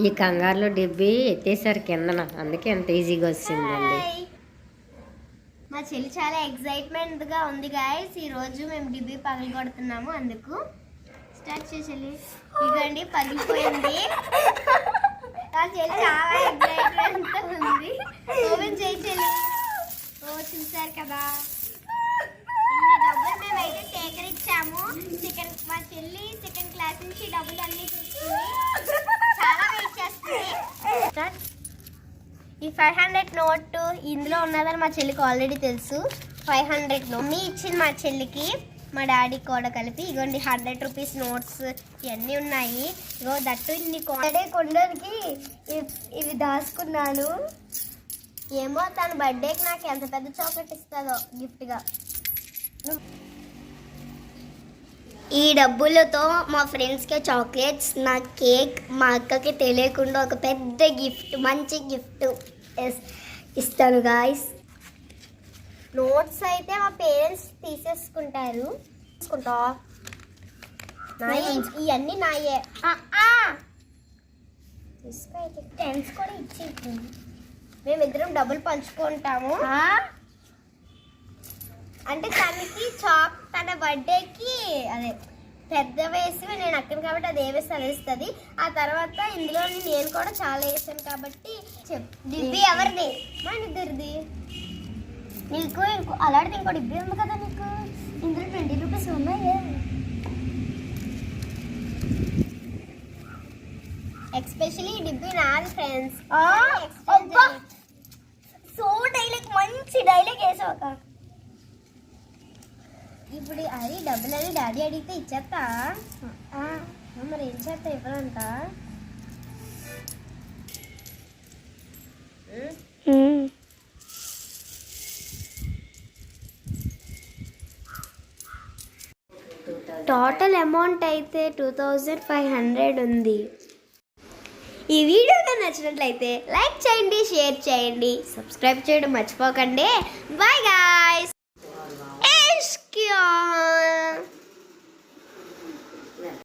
ఈ కంగారులో డిబ్బి ఎత్తేసారు కిందన, అందుకే ఎంత ఈజీగా వచ్చిందండి. మా చెల్లి చాలా ఎక్సైట్మెంట్ గా ఉంది గాయస్. ఈ రోజు మేము డిబ్బి పగలు కొడుతున్నాము, అందుకు స్టార్ట్ చేసేది. ఇదండి పగిలిపోయింది. నా చెల్లి చాలా ఎక్సైట్మెంట్ ఉంది. ఓపెన్ చేసేది. ఓ చూసారు కదా, ఇన్ని డబ్బులు మేమైతే సేకరించాము. మా చెల్లి సెకండ్ క్లాస్ నుంచి డబ్బులు అన్ని చూసుకుని చాలా వెయిట్ చేస్తుంది. ఈ 500 నోట్ ఇందులో ఉన్నదని మా చెల్లికి ఆల్రెడీ తెలుసు. 500 నోట్ ఇచ్చింది మా చెల్లికి, మా డాడీ కూడా కలిపి. ఇగోండి 100 రూపీస్ నోట్స్ ఇవన్నీ ఉన్నాయి. ఇగో దట్టు ఇన్ని కొనడానికి ఇవి దాచుకున్నాను. ఏమో తన బర్త్డేకి నాకు ఎంత పెద్ద చాక్లెట్ ఇస్తుందో గిఫ్ట్గా. ఈ డబ్బులతో మా ఫ్రెండ్స్కి చాక్లెట్స్, నా కేక్, మా అక్కకి తెలియకుండా ఒక పెద్ద గిఫ్ట్, మంచి గిఫ్ట్ ఇస్తాను గాయస్. నోట్స్ అయితే మా పేరెంట్స్ తీసేసుకుంటారు. ఇవన్నీ నాయే. టెన్స్ కూడా ఇచ్చి మేమిద్దరం డబ్బులు పంచుకుంటాము. అంటే తనకి తన బర్త్డేకి అదే పెద్ద వేసి నేను అక్కను కాబట్టి అది ఏ వేస్తే అది వేస్తుంది. ఆ తర్వాత ఇందులో నేను కూడా చాలా వేసాను కాబట్టి డిబ్బి ఎవరిది? మా ఇద్దరిది. నీకు అలాంటిది ఇంకో డిబ్బి ఉంది కదా నీకు. ఇందులో 20 రూపీస్ ఉన్నాయి. ఎక్స్పెషలీ డిబ్బి నాది ఫ్రెండ్స్. సో డైలాగ్, మంచి డైలాగ్ వేసావు. ఇప్పుడు అది డబ్బులు అని డాడీ అడిగితే ఇచ్చేస్తా. మరి ఏం చేస్తా ఇవ్వదంట. టోటల్ అమౌంట్ అయితే 2500 ఉంది. ఈ వీడియో నచ్చినట్లయితే లైక్ చేయండి, షేర్ చేయండి, సబ్స్క్రైబ్ చేయడం మర్చిపోకండి. Bye guys.